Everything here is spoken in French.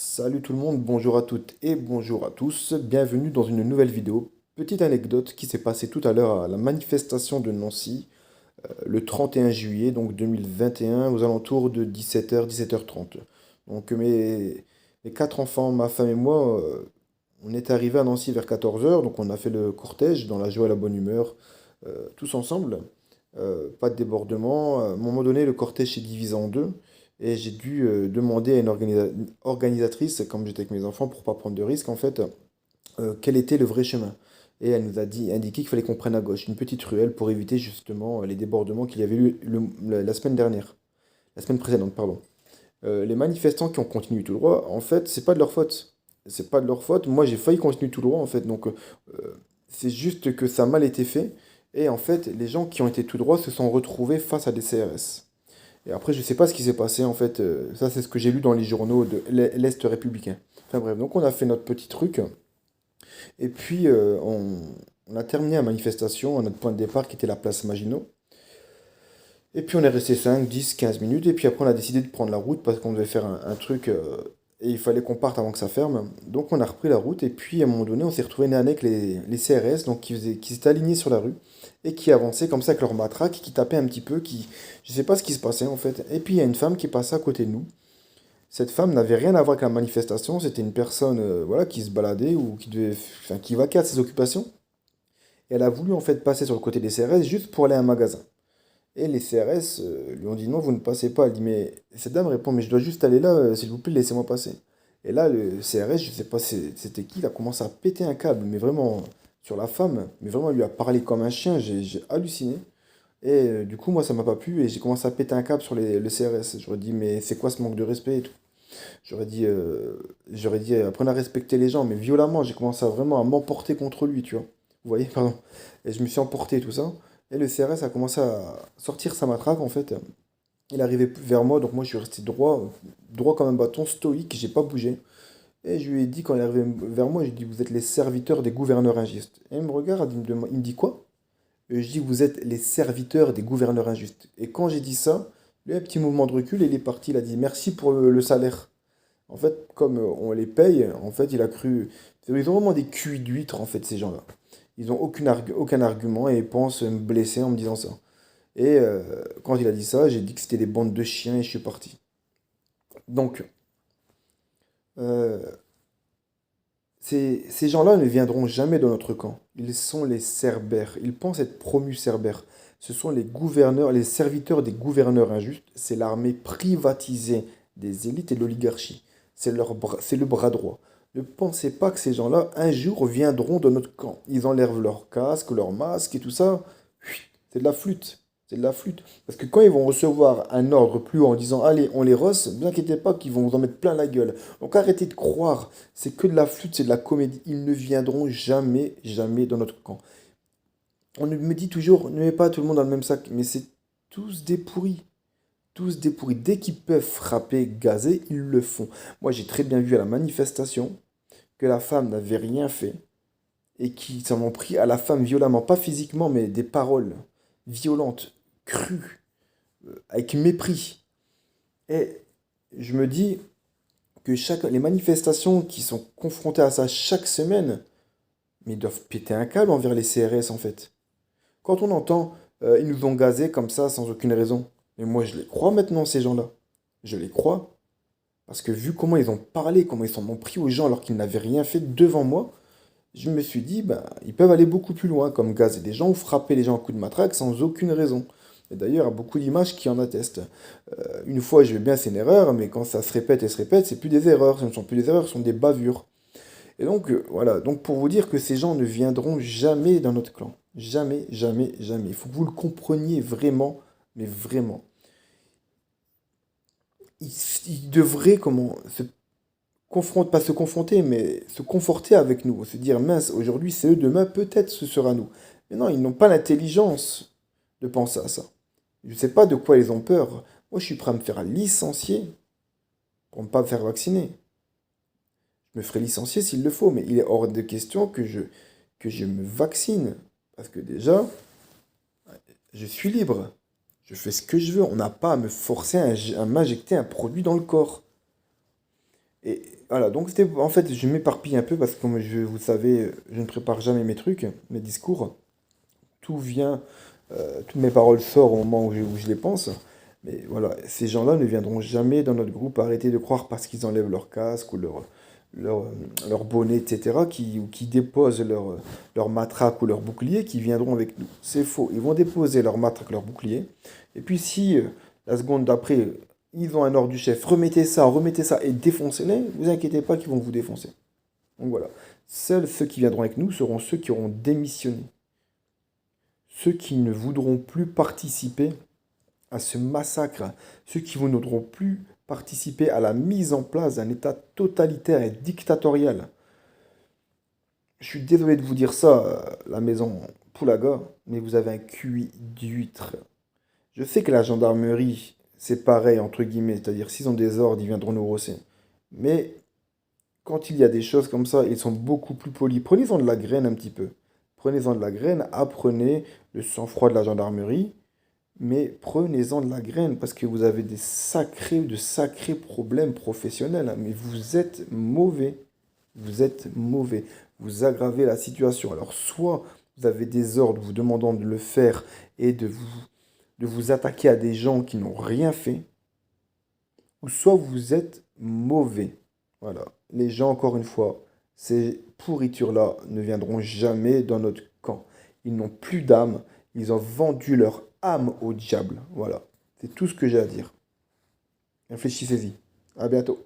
Salut tout le monde, bonjour à toutes et bonjour à tous, bienvenue dans une nouvelle vidéo. Petite anecdote qui s'est passée tout à l'heure à la manifestation de Nancy, le 31 juillet donc 2021 aux alentours de 17h, 17h30. Donc mes quatre enfants, ma femme et moi, on est arrivés à Nancy vers 14h, donc on a fait le cortège dans la joie et la bonne humeur, tous ensemble. Pas de débordement. À un moment donné, le cortège s'est divisé en deux. Et j'ai dû demander à une organisatrice, comme j'étais avec mes enfants, pour pas prendre de risques, en fait, quel était le vrai chemin. Et elle nous a indiqué qu'il fallait qu'on prenne à gauche, une petite ruelle, pour éviter justement les débordements qu'il y avait eu la semaine dernière, la semaine précédente, pardon. Les manifestants qui ont continué tout droit, en fait, c'est pas de leur faute. C'est pas de leur faute. Moi, j'ai failli continuer tout droit, en fait. Donc, c'est juste que ça a mal été fait. Et en fait, les gens qui ont été tout droit se sont retrouvés face à des CRS. Et après, je sais pas ce qui s'est passé, en fait. Ça, c'est ce que j'ai lu dans les journaux de l'Est républicain. Enfin bref, donc on a fait notre petit truc. Et puis, on a terminé la manifestation à notre point de départ qui était la place Maginot. Et puis on est resté 5, 10, 15 minutes. Et puis après, on a décidé de prendre la route parce qu'on devait faire un truc et il fallait qu'on parte avant que ça ferme. Donc on a repris la route. Et puis à un moment donné, on s'est retrouvé nez à nez avec les CRS donc, qui s'étaient alignés sur la rue et qui avançaient comme ça avec leur matraque, qui tapaient un petit peu. Je sais pas ce qui se passait en fait. Et puis il y a une femme qui passait à côté de nous. Cette femme n'avait rien à voir avec la manifestation. C'était une personne voilà, qui se baladait ou enfin, qui vaquait à ses occupations. Et elle a voulu en fait passer sur le côté des CRS juste pour aller à un magasin. Et les CRS lui ont dit non, vous ne passez pas. Elle dit mais cette dame répond mais je dois juste aller là, s'il vous plaît, laissez-moi passer. Et là, le CRS, je sais pas c'était qui, il a commencé à péter un câble, mais vraiment sur la femme, mais vraiment il lui a parlé comme un chien, j'ai halluciné. Et du coup, moi ça m'a pas plu et j'ai commencé à péter un câble sur le CRS. J'aurais dit mais c'est quoi ce manque de respect et tout. J'aurais dit apprenez à respecter les gens, mais violemment, j'ai commencé à vraiment à m'emporter contre lui, tu vois. Vous voyez, pardon. Et je me suis emporté tout ça. Et le CRS a commencé à sortir sa matraque en fait. Il arrivait vers moi, donc moi je suis resté droit, droit comme un bâton, stoïque, j'ai pas bougé. Et je lui ai dit quand il est arrivé vers moi, j'ai dit vous êtes les serviteurs des gouverneurs injustes. Et il me regarde, il me dit quoi? Et je dis vous êtes les serviteurs des gouverneurs injustes. Et quand j'ai dit ça, lui un petit mouvement de recul et il est parti, il a dit merci pour le salaire. En fait, comme on les paye, en fait, il a cru. Ils ont vraiment des culs d'huîtres, en fait, ces gens-là. Ils n'ont aucun argument et ils pensent me blesser en me disant ça. Et quand il a dit ça, j'ai dit que c'était des bandes de chiens et je suis parti. Donc, euh, ces gens-là ne viendront jamais dans notre camp. Ils sont les cerbères. Ils pensent être promus cerbères. Ce sont les gouverneurs, les serviteurs des gouverneurs injustes. C'est l'armée privatisée des élites et de l'oligarchie. C'est le bras droit. Ne pensez pas que ces gens-là, un jour, viendront dans notre camp. Ils enlèvent leur casque, leur masque et tout ça. C'est de la flûte. C'est de la flûte. Parce que quand ils vont recevoir un ordre plus haut en disant allez, on les rosse, ne vous inquiétez pas qu'ils vont vous en mettre plein la gueule. Donc arrêtez de croire, c'est que de la flûte, c'est de la comédie. Ils ne viendront jamais, jamais dans notre camp. Me dit toujours, ne mets pas tout le monde dans le même sac, mais c'est tous des pourris. Tous des pourris. Dès qu'ils peuvent frapper, gazer, ils le font. Moi, j'ai très bien vu à la manifestation que la femme n'avait rien fait et qu'ils s'en ont pris à la femme violemment, pas physiquement, mais des paroles violentes, crues, avec mépris. Et je me dis que les manifestations qui sont confrontées à ça chaque semaine, mais ils doivent péter un câble envers les CRS en fait. Quand on entend ils nous ont gazés comme ça sans aucune raison, mais moi je les crois maintenant ces gens-là. Je les crois. Parce que vu comment ils ont parlé, comment ils s'en ont pris aux gens alors qu'ils n'avaient rien fait devant moi, je me suis dit, bah, ils peuvent aller beaucoup plus loin, comme gazer des gens ou frapper les gens à coups de matraque sans aucune raison. Et d'ailleurs, il y a beaucoup d'images qui en attestent. Une fois, je vais bien, c'est une erreur, mais quand ça se répète et se répète, c'est plus des erreurs. Ce ne sont plus des erreurs, ce sont des bavures. Et donc, voilà. Donc, pour vous dire que ces gens ne viendront jamais dans notre clan. Jamais, jamais, jamais. Il faut que vous le compreniez vraiment, mais vraiment. Ils, ils devraient comment se confronter, pas se confronter, mais se conforter avec nous. Se dire, mince, aujourd'hui c'est eux, demain peut-être ce sera nous. Mais non, ils n'ont pas l'intelligence de penser à ça. Je ne sais pas de quoi ils ont peur. Moi, je suis prêt à me faire licencier pour ne pas me faire vacciner. Je me ferai licencier s'il le faut, mais il est hors de question que je me vaccine. Parce que déjà, je suis libre. Je fais ce que je veux. On n'a pas à me forcer à m'injecter un produit dans le corps. Et Voilà, donc c'était en fait, je m'éparpille un peu parce que comme vous le savez, je ne prépare jamais mes trucs, mes discours. Tout vient, toutes mes paroles sortent au moment où je les pense. Mais voilà, ces gens-là ne viendront jamais dans notre groupe. Arrêtez de croire parce qu'ils enlèvent leur casque ou leur, leur bonnet, etc., ou qui déposent leur matraque ou leur bouclier, qui viendront avec nous. C'est faux. Ils vont déposer leur matraque, leur bouclier. Et puis si la seconde d'après, ils ont un ordre du chef, remettez ça et défoncez-les, vous inquiétez pas qu'ils vont vous défoncer. Donc voilà. Seuls ceux qui viendront avec nous seront ceux qui auront démissionné. Ceux qui ne voudront plus participer à ce massacre, ceux qui ne voudront plus participer à la mise en place d'un État totalitaire et dictatorial. Je suis désolé de vous dire ça, la maison Poulaga, mais vous avez un QI d'huître. Je sais que la gendarmerie, c'est pareil, entre guillemets, c'est-à-dire s'ils ont des ordres, ils viendront nous rosser. Mais quand il y a des choses comme ça, ils sont beaucoup plus polis. Prenez-en de la graine un petit peu. Prenez-en de la graine, apprenez le sang-froid de la gendarmerie, mais prenez-en de la graine parce que vous avez de sacrés problèmes professionnels, hein. Mais vous êtes mauvais. Vous êtes mauvais. Vous aggravez la situation. Alors, soit vous avez des ordres vous demandant de le faire et de vous attaquer à des gens qui n'ont rien fait, ou soit vous êtes mauvais. Voilà. Les gens, encore une fois, ces pourritures-là ne viendront jamais dans notre camp. Ils n'ont plus d'âme. Ils ont vendu leur âme au diable. Voilà. C'est tout ce que j'ai à dire. Réfléchissez-y. À bientôt.